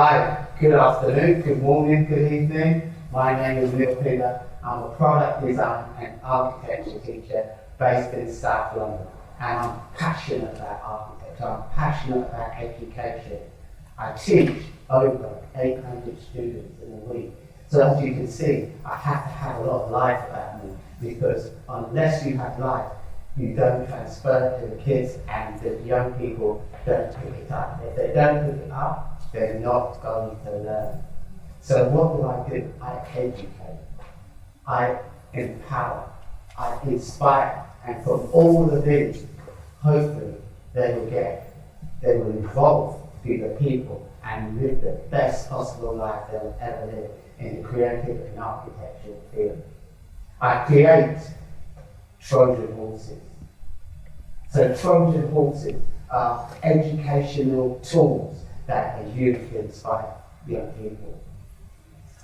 Hi, good afternoon, good morning, good evening. My name is Pinder. I'm a product design and architecture teacher based in South London. And I'm passionate about architecture, I'm passionate about education. I teach over 800 students in a week. So as you can see, I have to have a lot of life about me, because unless you have life, you don't transfer to the kids, and the young people don't pick it up. If they don't pick it up, they're not going to learn. So what do? I educate, I empower, I inspire, and from all of these, hopefully they will evolve to be the people and live the best possible life they'll ever live in the creative and architectural field. I create Trojan horses. So Trojan horses are educational tools that are used to inspire young people.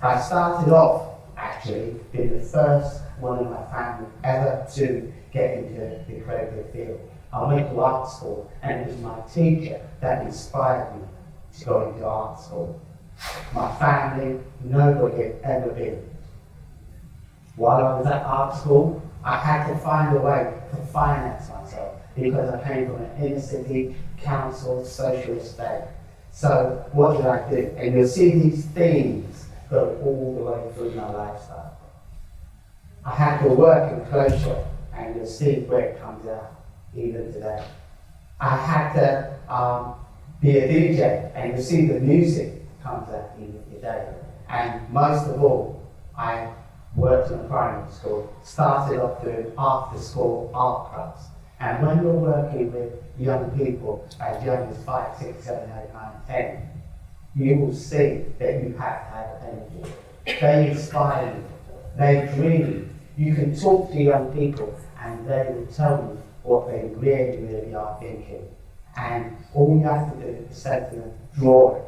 I started off actually being the first one in my family ever to get into the creative field. I went to art school, and it was my teacher that inspired me to go into art school. My family, nobody had ever been. While I was at art school, I had to find a way to finance myself, because I came from an inner city, council, social estate. So what did I do? And you'll see these themes go all the way through my lifestyle. I had to work in closure, and you'll see where it comes out even today. I had to be a DJ, and you'll see the music comes out even today. And most of all, I worked in a primary school, started off doing after school art clubs. And when you're working with young people as young as 5, 6, 7, 8, 9, 10, you will see that you have to have energy. They inspire you, they dream. You can talk to young people and they will tell you what they really, really are thinking. And all you have to do is say to them, draw it,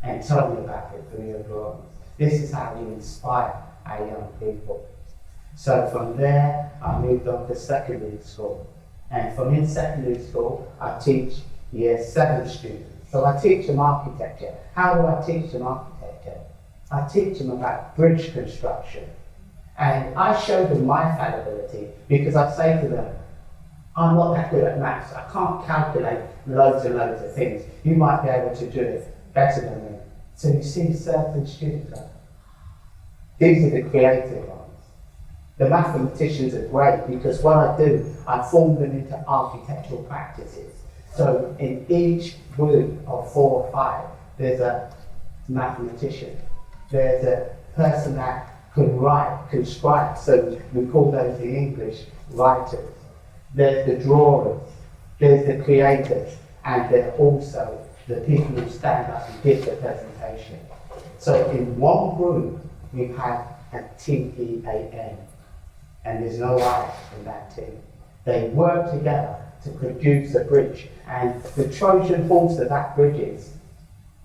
and tell me about it through your drawings. This is how you inspire our young people. So from there, I moved on to secondary school. And from in secondary school, I teach year 7 students. So I teach them architecture. How do I teach them architecture? I teach them about bridge construction. And I show them my fallibility, because I say to them, I'm not that good at maths. I can't calculate loads and loads of things. You might be able to do it better than me. So you see certain students, these are the creative ones. The mathematicians are great, because what I do, I form them into architectural practices. So in each group of 4 or 5, there's a mathematician. There's a person that can write, can scribe, so we call those in English writers. There's the drawers, there's the creators, and there's also the people who stand up and give the presentation. So in one group, we have a TEAM, and there's no I in that team. They work together to produce a bridge, and the Trojan horse of that bridge is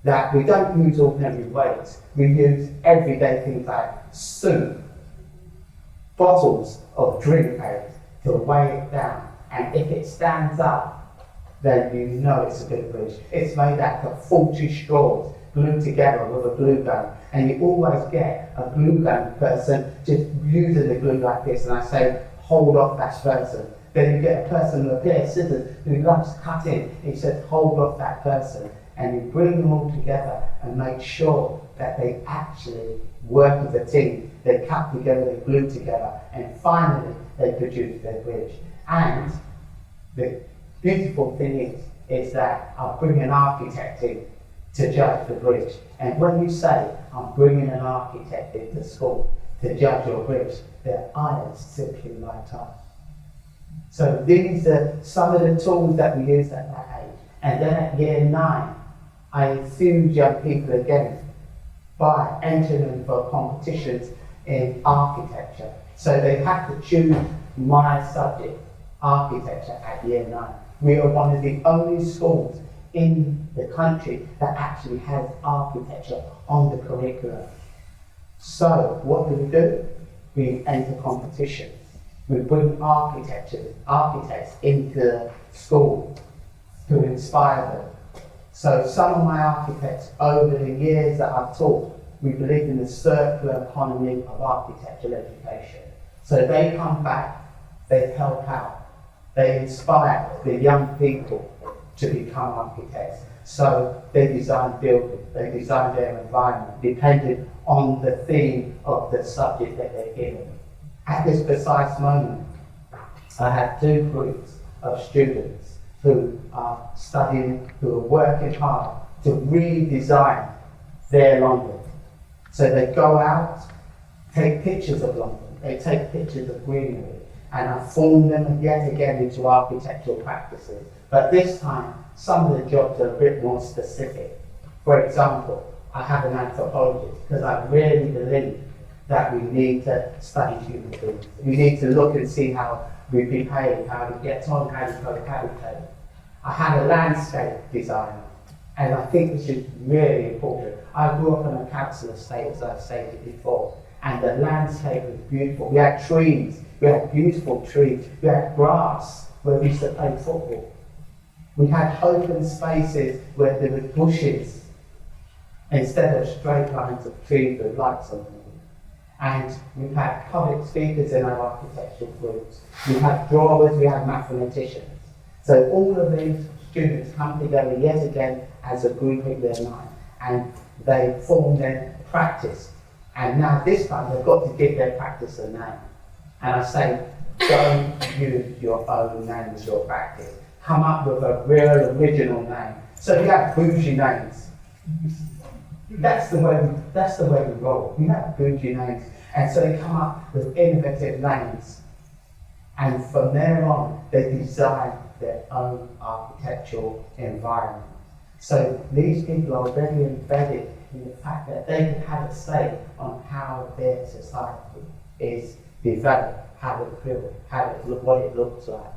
that we don't use ordinary weights. We use everyday things like soup, bottles of drink aid to weigh it down, and if it stands up, then you know it's a good bridge. It's made out of 40 straws glued together with a glue gun, and you always get a glue gun person just using the glue like this, and I say, hold off that person. Then you get a person with a pair of scissors who loves cutting. He says, hold off that person. And you bring them all together and make sure that they actually work as a team. They cut together, they glue together, and finally they produce their bridge. And the beautiful thing is that I bring an architect in to judge the bridge. And when you say, I'm bringing an architect into school to judge your bridge, their eyes simply light up. So these are some of the tools that we use at that age. And then at year 9, I enthuse young people again by entering them for competitions in architecture. So they have to choose my subject, architecture, at year 9. We are one of the only schools in the country that actually has architecture on the curriculum. So what do? We enter competitions. We bring architects into school to inspire them. So some of my architects over the years that I've taught, we believe in the circular economy of architectural education. So they come back, they help out, they inspire the young people to become architects. So they design buildings, they design their environment, depending on the theme of the subject that they're given. At this precise moment, I have two groups of students who are studying, who are working hard to redesign their London. So they go out, take pictures of London, they take pictures of greenery, and I form them yet again into architectural practices. But this time, some of the jobs are a bit more specific. For example, I have an anthropologist because I really believe that we need to study human beings. We need to look and see how we behave, how we get on, how we cohabitate. I have a landscape designer, and I think this is really important. I grew up on a council estate, as I've stated before, and the landscape was beautiful. We had trees, we had beautiful trees, we had grass where we used to play football. We had open spaces where there were bushes instead of straight lines of trees with lights on them. And we've had public speakers in our architectural groups. We had drawers, we had mathematicians. So all of these students come together yet again as a group in their mind, and they form their practice. And now this time they've got to give their practice a name. And I say, don't use your own name as your practice. Come up with a real original name. So we have bougie names. That's the way we roll. We have bougie names. And so they come up with innovative names. And from there on, they design their own architectural environment. So these people are very embedded in the fact that they can have a say on how their society is developed, how it built, what it looks like.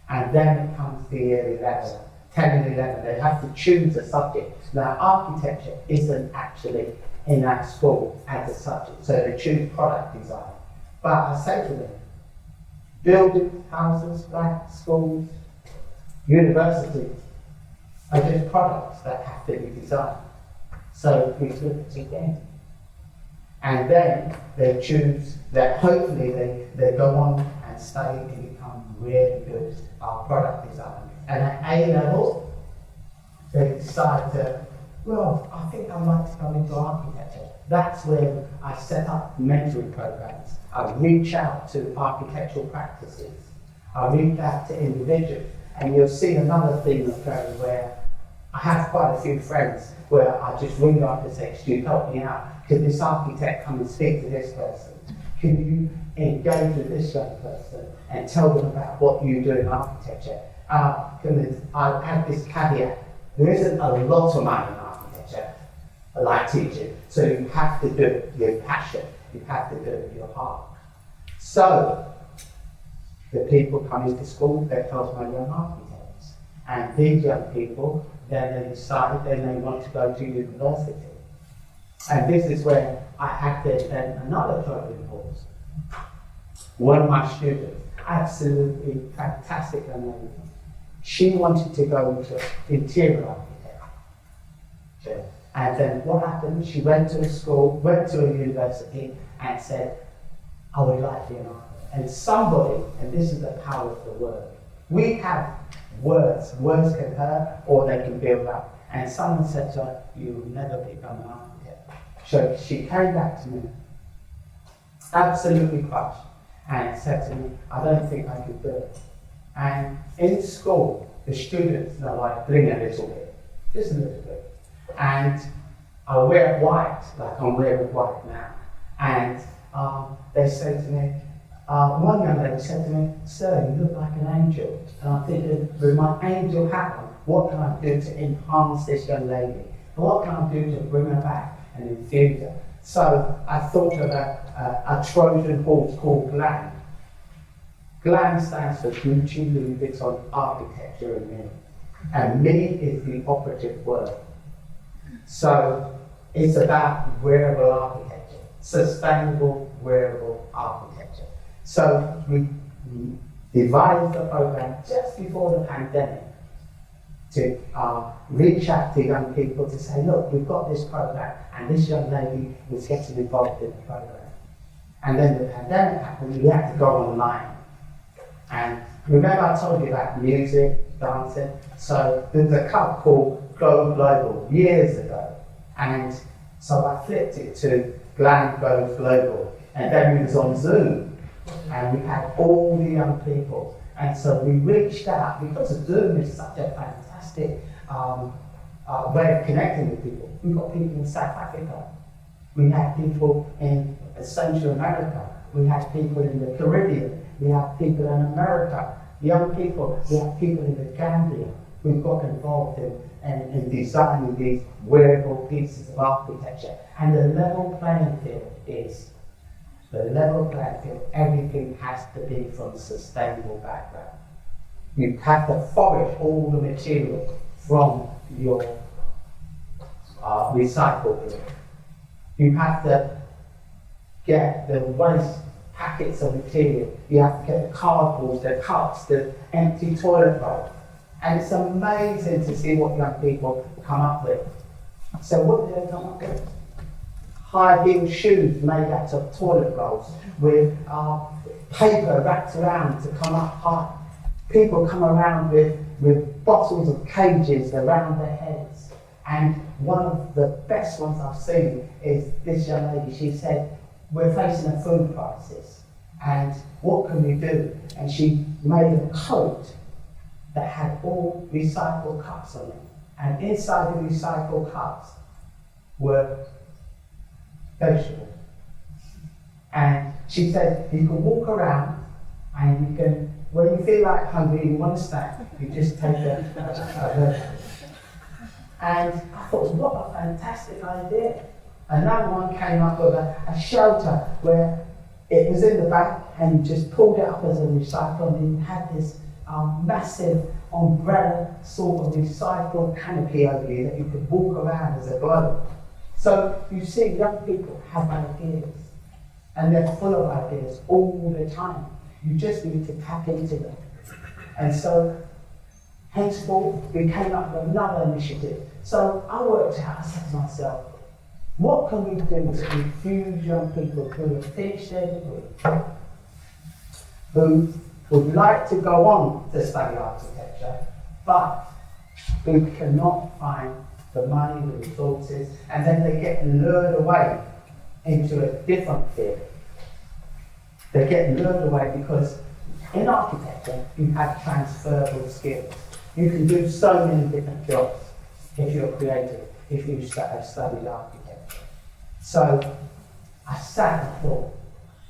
And then it comes to year 11, 10 and 11, they have to choose a subject. Now, architecture isn't actually in that school as a subject, so they choose product design. But I say to them, buildings, houses, flats, schools, universities are just products that have to be designed. So we look at it again. And then they choose that hopefully they go on and study and become really good product designers. And at A level, they decide to, well, I think I'd like to go into architecture. That's when I set up mentoring programs. I reach out to architectural practices. I reach out to individuals. And you'll see another theme occurring where I have quite a few friends where I just ring architects to help me out. Can this architect come and speak to this person? Can you engage with this young person and tell them about what you do in architecture? I add this caveat. There isn't a lot of money in architecture, like teaching, so you have to do it with your passion, you have to do it with your heart. So, the people come into school, they're told my young architects. And these young people, then they decide then they want to go to university. And this is where I had to attend another Trojan course. One of my students, absolutely fantastic and amazing. She wanted to go into interior architecture. And then what happened, she went to a school, went to a university and said, I would like to be an architect. And somebody, and this is the power of the word, we have words can hurt or they can build up. And someone said to her, you will never become an architect. So she came back to me, absolutely crushed, and said to me, I don't think I could do it. And in school, the students are like, bling a little bit, just a little bit. And I wear white, like I'm wearing white now. And they say to me, one young lady said to me, sir, you look like an angel. And I'm thinking, with my angel hat on, what can I do to enhance this young lady? What can I do to bring her back and infuse her? So I thought of a Trojan horse called GLAM. GLAM stands for Gucci, Louis Vuitton, Architecture and Me. And me is the operative word. So it's about wearable architecture, sustainable wearable architecture. So we devised the program just before the pandemic. to reach out to young people to say, look, we've got this program, and this young lady was getting involved in the program. And then the pandemic happened, we had to go online. And remember I told you about music, dancing? So there was a club called Go Global years ago. And so I flipped it to Glam Goes Global. And then we was on Zoom. And we had all the young people. And so we reached out, because Zoom is such a fantastic way of connecting with people. We've got people in South Africa. We had people in Central America. We had people in the Caribbean. We have people in America. Young people. We have people in the Gambia. We've got involved in designing these wearable pieces of architecture. And the level playing field is, everything has to be from a sustainable background. You have to forage all the material from your recycle bin. You have to get the waste packets of material. You have to get the cardboards, the cups, the empty toilet roll. And it's amazing to see what young people come up with. So what do they come up with? High-heel shoes made out of toilet rolls with paper wrapped around to come up high. People come around with bottles of cages around their heads. And one of the best ones I've seen is this young lady. She said, we're facing a food crisis, and what can we do? And she made a coat that had all recycled cups on it. And inside the recycled cups were vegetables. And she said, you can walk around and you can, when you feel like hungry, you want a snack, you just take a vegetable. And I thought, what a fantastic idea. Another one came up with a shelter where it was in the back and you just pulled it up as a recycle, and you had this massive umbrella sort of recycled canopy over you that you could walk around as a globe. So you see, young people have ideas, and they're full of ideas all the time. You just need to tap into them. And so, henceforth, we came up with another initiative. So I worked out, I said to myself, what can we do to infuse young people who have finished their degree, who would like to go on to study architecture, but who cannot find the money, the resources, and then they get lured away into a different field. They get lured away because in architecture you have transferable skills. You can do so many different jobs if you're creative, if you have studied architecture. So I sat and thought,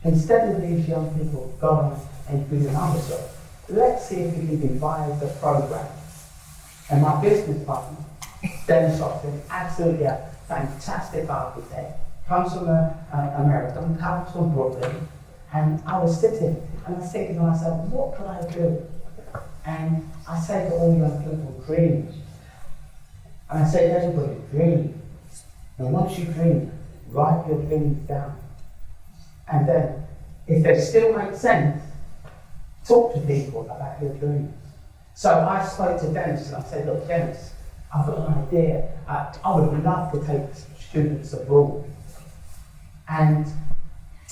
instead of these young people going and doing another job, let's see if we can devise a program. And my business partner, Dennis Austin, absolutely a fantastic architect, comes from America, comes from Brooklyn, and I was sitting and I was thinking to myself, what could I do? And I say to all young people, dream. And I say to everybody, dream. And once you dream, write your dreams down. And then, if they still make sense, talk to people about your dreams. So I spoke to Dennis and I said, look, Dennis, I've got an idea. I would love to take students abroad. And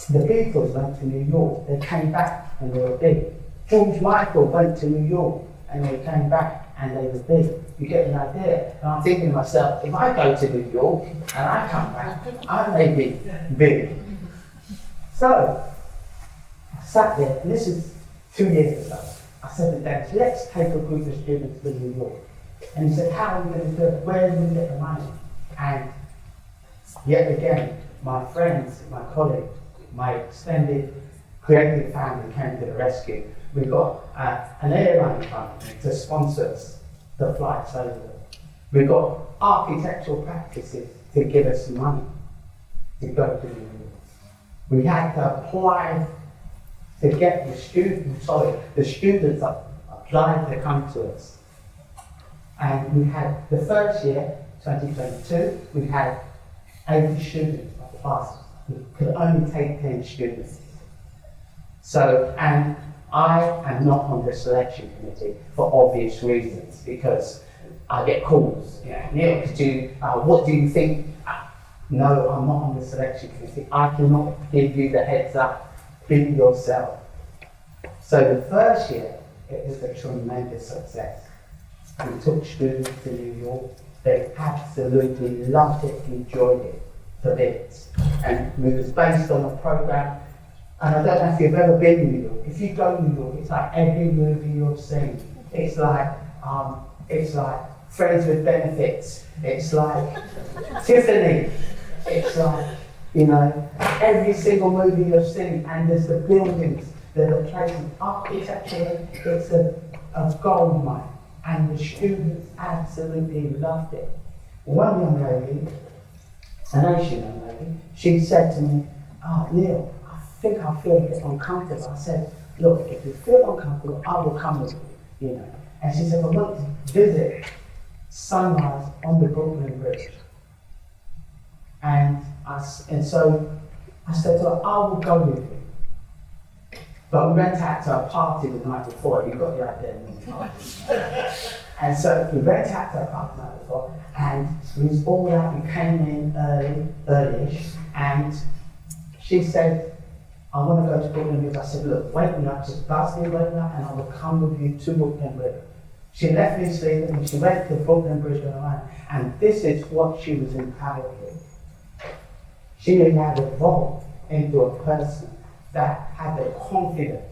the Beatles went to New York. They came back and they were big. George Michael went to New York and they came back and they were big. You get an idea. And I'm thinking to myself, if I go to New York and I come back, I may be big. So I sat there, and this is 2 years ago. I said to Dennis, let's take a group of students to New York. And he said, how are we going to do it? Where are we going to get the money? And yet again, my friends, my colleagues, my extended creative family came to the rescue. We got an airline company to sponsor us the flights over there. We got architectural practices to give us money to go to New York. We had to apply to get the students applied to come to us. And we had the first year, 2022, we had 80 students apply. We could only take 10 students. So, and I am not on the selection committee for obvious reasons, because I get calls. Neil, what do you think? No, I'm not on the selection committee. I cannot give you the heads up. Be yourself. So the first year, it was a tremendous success. We took students to New York. They absolutely loved it, enjoyed it for bits. And it was based on a program. And I don't know if you've ever been to New York. If you go to New York, it's like every movie you've seen. It's like Friends with Benefits. It's like Tiffany. It's like, every single movie you've seen. And there's the buildings, there's the places, architecture. It's a gold mine. And the students absolutely loved it. One young lady, an Asian young lady, she said to me, Neil, I think I feel a bit uncomfortable. I said, look, if you feel uncomfortable, I will come with you, And she said, I want to visit sunrise on the Brooklyn Bridge. So I said to her, I will go with you. But we went out to a party the night before. You got the idea. And so we went out to a party the night before, and we was all out. We came in early-ish, and she said, I want to go to Brooklyn Bridge. I said, look, wake me up, just buzz me, wake me up, and I will come with you to Brooklyn Bridge. She left me sleeping, and she went to Brooklyn Bridge with her, and this is what she was empowered with. She had evolved into a person that had the confidence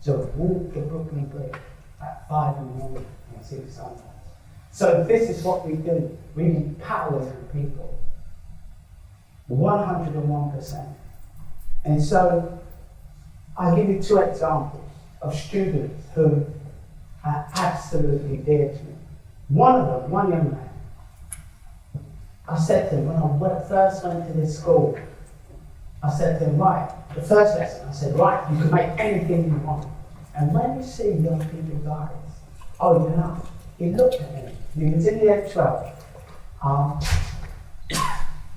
to walk the Brooklyn Bridge at 5 in the morning and see the sunrise. So this is what we do. We empower young people. 101%. And so I'll give you 2 examples of students who are absolutely dear to me. One of them, one young man, I said to him, when I first went to this school, I said to him, right, the first lesson, I said, right, you can make anything you want. And when you see young people's eyes, he looked at me, he was in the age 12,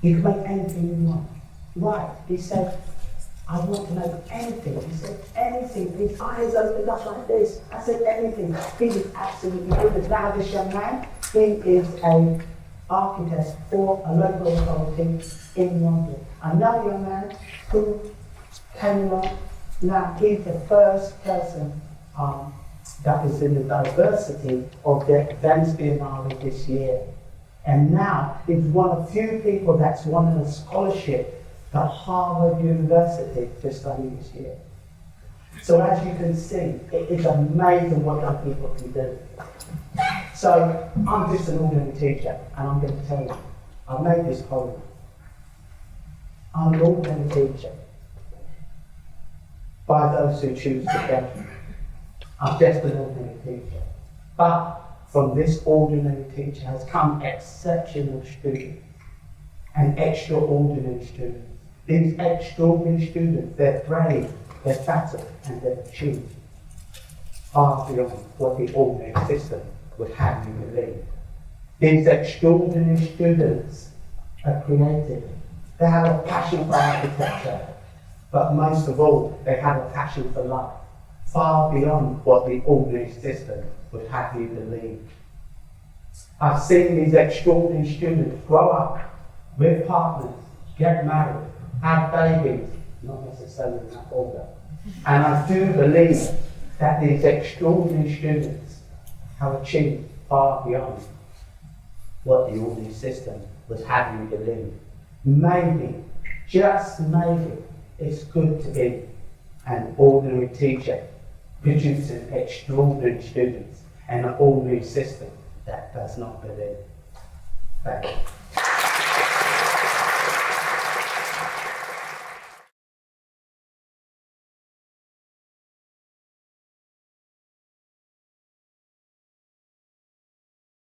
you can make anything you want. Right, he said, I want to make anything. He said, anything. His eyes opened up like this. I said, anything. He was absolutely brilliant. Now this young man, he is an architect for a local authority in London. Another young man who came along, now he's the first person that is in the diversity of the events biennale this year. And now he's one of the few people that's won a scholarship at Harvard University to study this year. So as you can see, it is amazing what young people can do. So I'm just an ordinary teacher, and I'm going to tell you, I made this poem. I'm an ordinary teacher by those who choose to go. I'm just an ordinary teacher. But from this ordinary teacher has come exceptional students and extraordinary students. These extraordinary students, they're brave, they're battled, and they've achieved far beyond what the ordinary system would have you believe. These extraordinary students are creative. They have a passion for architecture, but most of all, they have a passion for life, far beyond what the ordinary system would have you believe. I've seen these extraordinary students grow up with partners, get married, have babies, not necessarily in that order. And I do believe that these extraordinary students have achieved far beyond what the ordinary system would have you believe. Maybe, just maybe, it's good to be an ordinary teacher producing extraordinary students and an ordinary system that does not believe. Thank you.